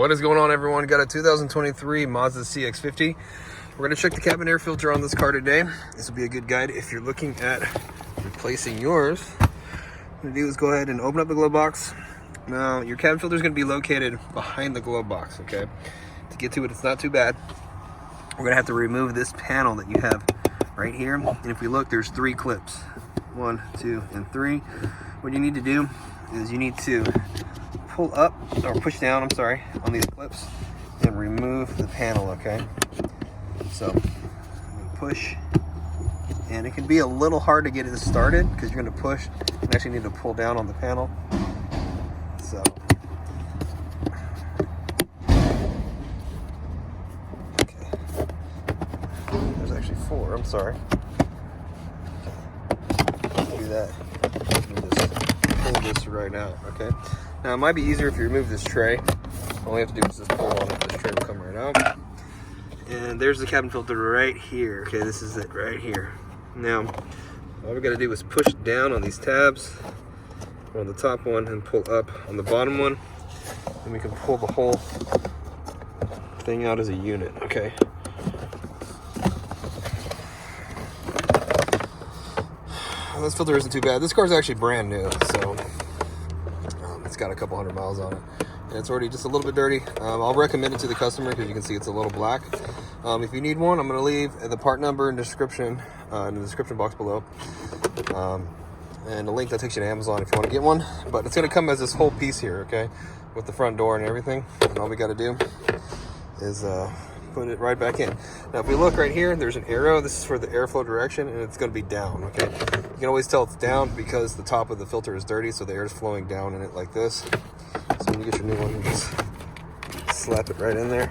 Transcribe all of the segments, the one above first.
What is going on, everyone? Got a 2023 Mazda cx50. We're going to check the cabin air filter on this car today. This will be a good guide if you're looking at replacing yours. What I'm going to do is go ahead and open up the glove box. Now, your cabin filter is going to be located behind the glove box, okay? To get to it, it's not too bad. We're going to have to remove this panel that you have right here. And if we look, there's 3 clips. 1, 2, and 3. What you need to do is you need to pull up, or push down, I'm sorry, on these clips and remove the panel, okay? So, push, and it can be a little hard to get it started because you're going to push and actually need to pull down on the panel. So, okay. There's actually 4, I'm sorry. Okay. Do that. Pull this right out, okay? Now, it might be easier if you remove this tray. All we have to do is just pull on it. This tray will come right out. And there's the cabin filter right here. Okay, this is it right here. Now, all we got to do is push down on these tabs on the top one and pull up on the bottom one. And we can pull the whole thing out as a unit, okay? Well, this filter isn't too bad. This car's actually brand new, so it's got a couple 100 miles on it, and it's already just a little bit dirty. I'll recommend it to the customer because you can see it's a little black. If you need one, I'm going to leave the part number in the description box below, and a link that takes you to Amazon if you want to get one. But it's going to come as this whole piece here, okay, with the front door and everything. And all we got to do is put it right back in. Now, if we look right here, there's an arrow. This is for the airflow direction, and it's going to be down, okay? You can always tell it's down because the top of the filter is dirty, so the air is flowing down in it like this. So when you get your new one, you just slap it right in there.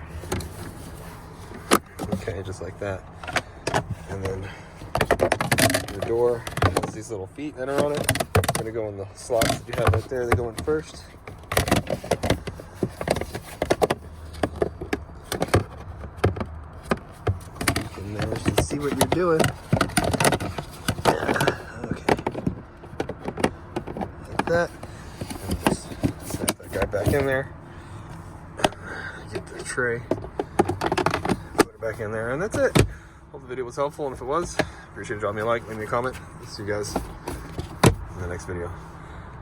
Okay, just like that. And then your door has these little feet that are on it. They're going to go in the slots that you have right there. They go in first. See what you're doing. Yeah, okay. Like that. And just snap that guy back in there. Get the tray. Put it back in there, and that's it. Hope the video was helpful, and if it was, appreciate it. Drop me a like, leave me a comment. See you guys in the next video.